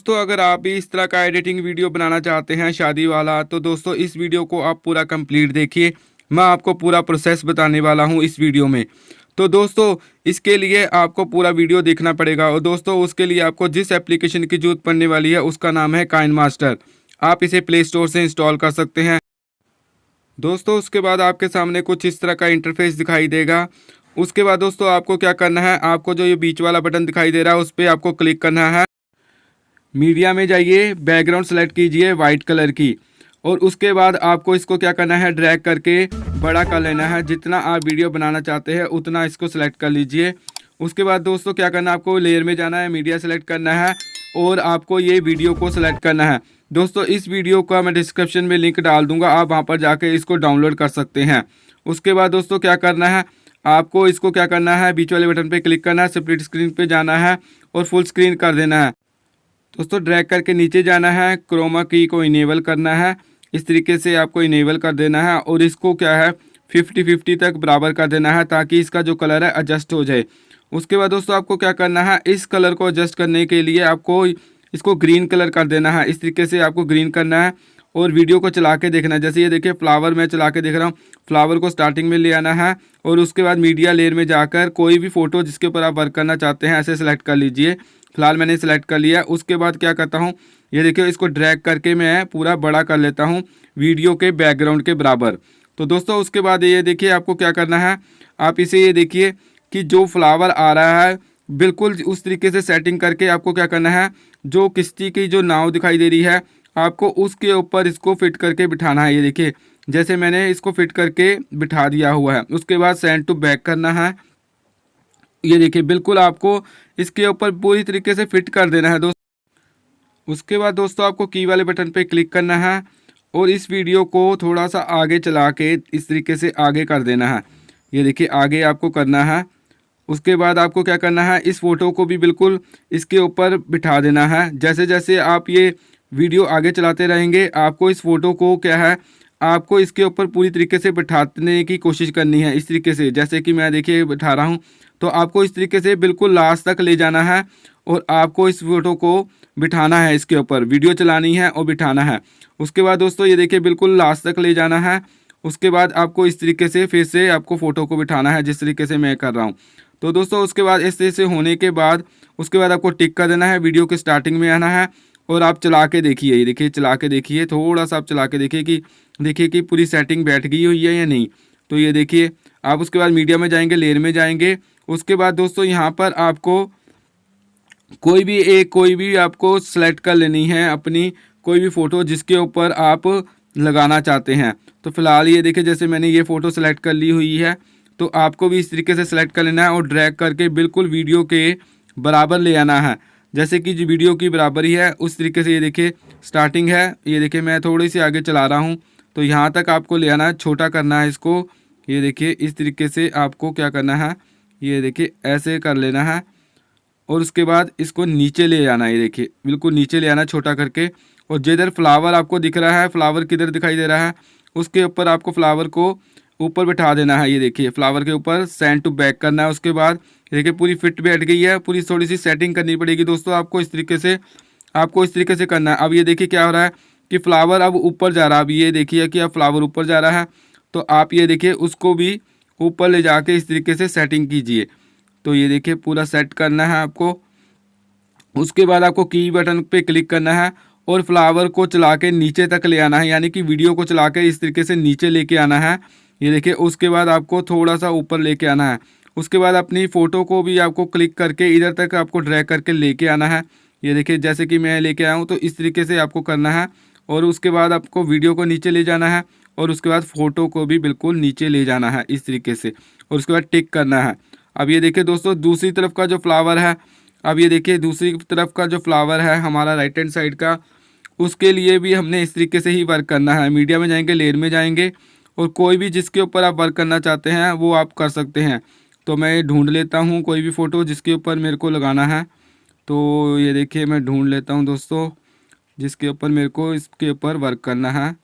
दोस्तों अगर आप भी इस तरह का एडिटिंग वीडियो बनाना चाहते हैं शादी वाला, तो दोस्तों इस वीडियो को आप पूरा कंप्लीट देखिए। मैं आपको पूरा प्रोसेस बताने वाला हूं इस वीडियो में। तो दोस्तों इसके लिए आपको पूरा वीडियो देखना पड़ेगा और दोस्तों उसके लिए आपको जिस एप्लीकेशन की जरूरत पड़ने वाली है उसका नाम है काइन मास्टर। आप इसे प्ले स्टोर से इंस्टॉल कर सकते हैं। दोस्तों उसके बाद आपके सामने कुछ इस तरह का इंटरफेस दिखाई देगा। उसके बाद दोस्तों आपको क्या करना है, आपको जो ये बीच वाला बटन दिखाई दे रहा है उस पर आपको क्लिक करना है। मीडिया में जाइए, बैकग्राउंड सेलेक्ट कीजिए वाइट कलर की, और उसके बाद आपको इसको क्या करना है, ड्रैग करके बड़ा कर लेना है। जितना आप वीडियो बनाना चाहते हैं उतना इसको सेलेक्ट कर लीजिए। उसके बाद दोस्तों क्या करना है, आपको लेयर में जाना है, मीडिया सेलेक्ट करना है और आपको ये वीडियो को सेलेक्ट करना है। दोस्तों इस वीडियो का मैं डिस्क्रिप्शन में लिंक डाल दूंगा, आप वहाँ पर जाके इसको डाउनलोड कर सकते हैं। उसके बाद दोस्तों क्या करना है, आपको इसको क्या करना है, बीच वाले बटन पर क्लिक करना है, स्प्लिट स्क्रीन पर जाना है और फुल स्क्रीन कर देना है। दोस्तों ड्रैग करके नीचे जाना है, क्रोमा की को इनेबल करना है। इस तरीके से आपको इनेबल कर देना है और इसको क्या है 50-50 तक बराबर कर देना है ताकि इसका जो कलर है एडजस्ट हो जाए। उसके बाद दोस्तों आपको क्या करना है, इस कलर को एडजस्ट करने के लिए आपको इसको ग्रीन कलर कर देना है। इस तरीके से आपको ग्रीन करना है और वीडियो को चला के देखना है। जैसे ये देखिए फ्लावर मैं चला के देख रहा हूँ, फ्लावर को स्टार्टिंग में ले आना है और उसके बाद मीडिया लेयर में जाकर कोई भी फ़ोटो जिसके ऊपर आप वर्क करना चाहते हैं ऐसे सेलेक्ट कर लीजिए। फिलहाल मैंने सेलेक्ट कर लिया। उसके बाद क्या करता हूँ, ये देखिए इसको ड्रैग करके मैं पूरा बड़ा कर लेता हूँ वीडियो के बैकग्राउंड के बराबर। तो दोस्तों उसके बाद ये देखिए आपको क्या करना है, आप इसे ये देखिए कि जो फ्लावर आ रहा है बिल्कुल उस तरीके से सेटिंग करके आपको क्या करना है, जो किश्ती की जो नाव दिखाई दे रही है आपको उसके ऊपर इसको फिट करके बिठाना है। ये देखिए जैसे मैंने इसको फिट करके बिठा दिया हुआ है। उसके बाद सेंड टू बैक करना है। ये देखिए बिल्कुल आपको इसके ऊपर पूरी तरीके से फिट कर देना है दोस्तों। उसके बाद दोस्तों आपको की वाले बटन पे क्लिक करना है और इस वीडियो को थोड़ा सा आगे चला के इस तरीके से आगे कर देना है। ये देखिए आगे आपको करना है। उसके बाद आपको क्या करना है, इस फोटो को भी बिल्कुल इसके ऊपर बिठा देना है। जैसे जैसे आप ये वीडियो आगे चलाते रहेंगे आपको इस फोटो को क्या है, आपको इसके ऊपर पूरी तरीके से बिठाने की कोशिश करनी है। इस तरीके से जैसे कि मैं देखिए बिठा रहा हूँ, तो आपको इस तरीके से बिल्कुल लास्ट तक ले जाना है और आपको इस फोटो को बिठाना है, इसके ऊपर वीडियो चलानी है और बिठाना है। उसके बाद दोस्तों ये देखिए बिल्कुल लास्ट तक ले जाना है। उसके बाद आपको इस तरीके से फिर से आपको फ़ोटो को बिठाना है जिस तरीके से मैं कर रहा हूँ। तो दोस्तों उसके बाद इस तरह से होने के बाद उसके बाद आपको टिक कर देना है, वीडियो के स्टार्टिंग में आना है और आप चला के देखिए। ये देखिए चला के देखिए, थोड़ा सा आप चला के देखिए कि पूरी सेटिंग बैठ गई हुई है या नहीं। तो ये देखिए आप उसके बाद मीडिया में जाएंगे, लेयर में जाएंगे। उसके बाद दोस्तों यहाँ पर आपको कोई भी आपको सेलेक्ट कर लेनी है अपनी कोई भी फ़ोटो जिसके ऊपर आप लगाना चाहते हैं। तो फिलहाल ये देखिए जैसे मैंने ये फ़ोटो सेलेक्ट कर ली हुई है, तो आपको भी इस तरीके से सेलेक्ट कर लेना है और ड्रैग करके बिल्कुल वीडियो के बराबर ले आना है। जैसे कि जो वीडियो की बराबरी है उस तरीके से ये देखिए स्टार्टिंग है। ये देखिए मैं थोड़ी सी आगे चला रहा हूँ, तो यहाँ तक आपको ले आना है, छोटा करना है इसको। ये देखिए इस तरीके से आपको क्या करना है, ये देखिए ऐसे कर लेना है और उसके बाद इसको नीचे ले आना है। ये देखिए बिल्कुल नीचे ले आना छोटा करके, और जिधर फ्लावर आपको दिख रहा है, फ्लावर किधर दिखाई दे रहा है उसके ऊपर आपको फ्लावर को ऊपर बिठा देना है। ये देखिए फ्लावर के ऊपर सेंड टू बैक करना है। उसके बाद देखिए पूरी फिट बैठ गई है, पूरी थोड़ी सी सेटिंग करनी पड़ेगी दोस्तों आपको इस तरीके से करना है। अब ये देखिए क्या हो रहा है कि फ्लावर अब ऊपर जा रहा है। अब ये देखिए कि अब फ्लावर ऊपर जा रहा है, तो आप ये देखिए उसको भी ऊपर ले जाके इस तरीके से सेटिंग कीजिए। तो ये देखिए पूरा सेट करना है आपको। उसके बाद आपको की बटन पे क्लिक करना है और फ्लावर को चला के नीचे तक ले आना है, यानी कि वीडियो को चला के इस तरीके से नीचे लेके आना है। ये देखिए उसके बाद आपको थोड़ा सा ऊपर लेके आना है। उसके बाद अपनी फ़ोटो को भी आपको क्लिक करके इधर तक आपको ड्रैग करके लेके आना है। ये देखिए जैसे कि मैं लेके आया हूँ, तो इस तरीके से आपको करना है और उसके बाद आपको वीडियो को नीचे ले जाना है और उसके बाद फ़ोटो को भी बिल्कुल नीचे ले जाना है इस तरीके से, और उसके बाद टिक करना है। अब ये देखिए दोस्तों दूसरी तरफ का जो फ्लावर है, अब ये देखिए दूसरी तरफ का जो फ्लावर है हमारा राइट हैंड साइड का, उसके लिए भी हमने इस तरीके से ही वर्क करना है। मीडिया में जाएंगे, लेयर में जाएंगे और कोई भी जिसके ऊपर आप वर्क करना चाहते हैं वो आप कर सकते हैं। तो मैं ढूंढ लेता हूँ कोई भी फ़ोटो जिसके ऊपर मेरे को लगाना है। तो ये देखिए मैं ढूंढ लेता हूँ दोस्तों जिसके ऊपर मेरे को इसके ऊपर वर्क करना है।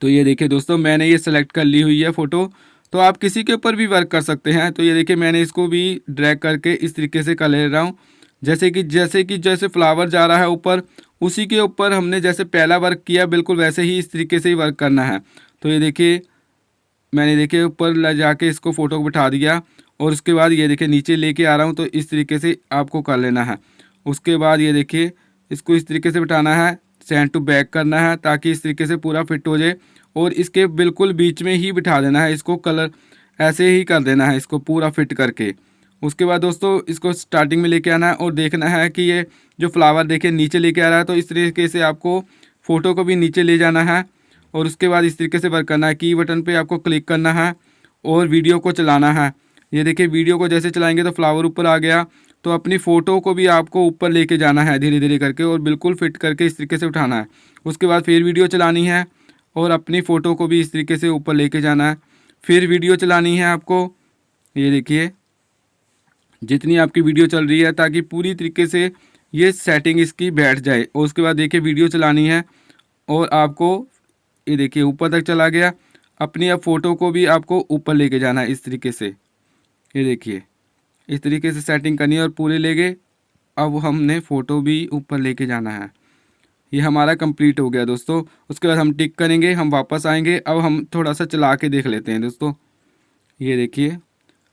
तो ये देखिए दोस्तों मैंने ये सेलेक्ट कर ली हुई है फ़ोटो, तो आप किसी के ऊपर भी वर्क कर सकते हैं। तो ये देखिए मैंने इसको भी ड्रैग करके इस तरीके से कर ले रहा हूँ जैसे फ्लावर जा रहा है ऊपर, उसी के ऊपर हमने जैसे पहला वर्क किया बिल्कुल वैसे ही इस तरीके से ही वर्क करना है। तो ये देखिए मैंने देखिए ऊपर ले जाके इसको फ़ोटो को बिठा दिया और उसके बाद ये देखिए नीचे लेके आ रहा हूँ, तो इस तरीके से आपको कर लेना है। उसके बाद ये देखिए इसको इस तरीके से बिठाना है, सेंड टू बैक करना है ताकि इस तरीके से पूरा फिट हो जाए और इसके बिल्कुल बीच में ही बिठा देना है इसको, कलर ऐसे ही कर देना है इसको पूरा फिट करके। उसके बाद दोस्तों इसको स्टार्टिंग में लेके आना है और देखना है कि ये जो फ्लावर देखिए नीचे लेके आ रहा है, तो इस तरीके से आपको फ़ोटो को भी नीचे ले जाना है और उसके बाद इस तरीके से वर्क करना है। की बटन पे आपको क्लिक करना है और वीडियो को चलाना है। ये देखिए वीडियो को जैसे चलाएंगे तो फ्लावर ऊपर आ गया, तो अपनी फ़ोटो को भी आपको ऊपर लेके जाना है धीरे धीरे करके और बिल्कुल फिट करके इस तरीके से उठाना है। उसके बाद फिर वीडियो चलानी है और अपनी फ़ोटो को भी इस तरीके से ऊपर लेके जाना है, फिर वीडियो चलानी है आपको। ये देखिए जितनी आपकी वीडियो चल रही है ताकि पूरी तरीके से ये सेटिंग इसकी बैठ जाए। और उसके बाद देखिए वीडियो चलानी है और आपको ये देखिए ऊपर तक चला गया, अपनी अब फ़ोटो को भी आपको ऊपर लेके जाना है इस तरीके से। ये देखिए इस तरीके से सेटिंग करनी है और पूरे ले गए। अब हमने फ़ोटो भी ऊपर लेके जाना है। ये हमारा कंप्लीट हो गया दोस्तों। उसके बाद हम टिक करेंगे, हम वापस आएंगे। अब हम थोड़ा सा चला के देख लेते हैं दोस्तों। ये देखिए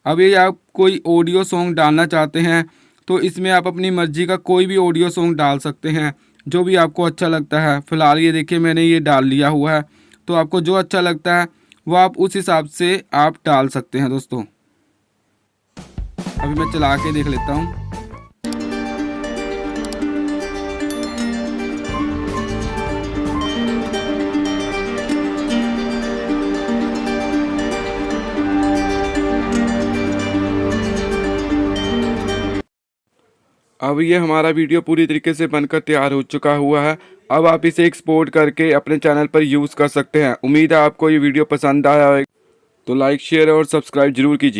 अब ये आप कोई ऑडियो सॉन्ग डालना चाहते हैं तो इसमें आप अपनी मर्ज़ी का कोई भी ऑडियो सॉन्ग डाल सकते हैं जो भी आपको अच्छा लगता है। फ़िलहाल ये देखिए मैंने ये डाल लिया हुआ है, तो आपको जो अच्छा लगता है वो आप उस हिसाब से आप डाल सकते हैं दोस्तों। अभी मैं चला के देख लेता हूँ। अब ये हमारा वीडियो पूरी तरीके से बनकर तैयार हो चुका हुआ है। अब आप इसे एक्सपोर्ट करके अपने चैनल पर यूज़ कर सकते हैं। उम्मीद है आपको ये वीडियो पसंद आया है, तो लाइक शेयर और सब्सक्राइब जरूर कीजिए।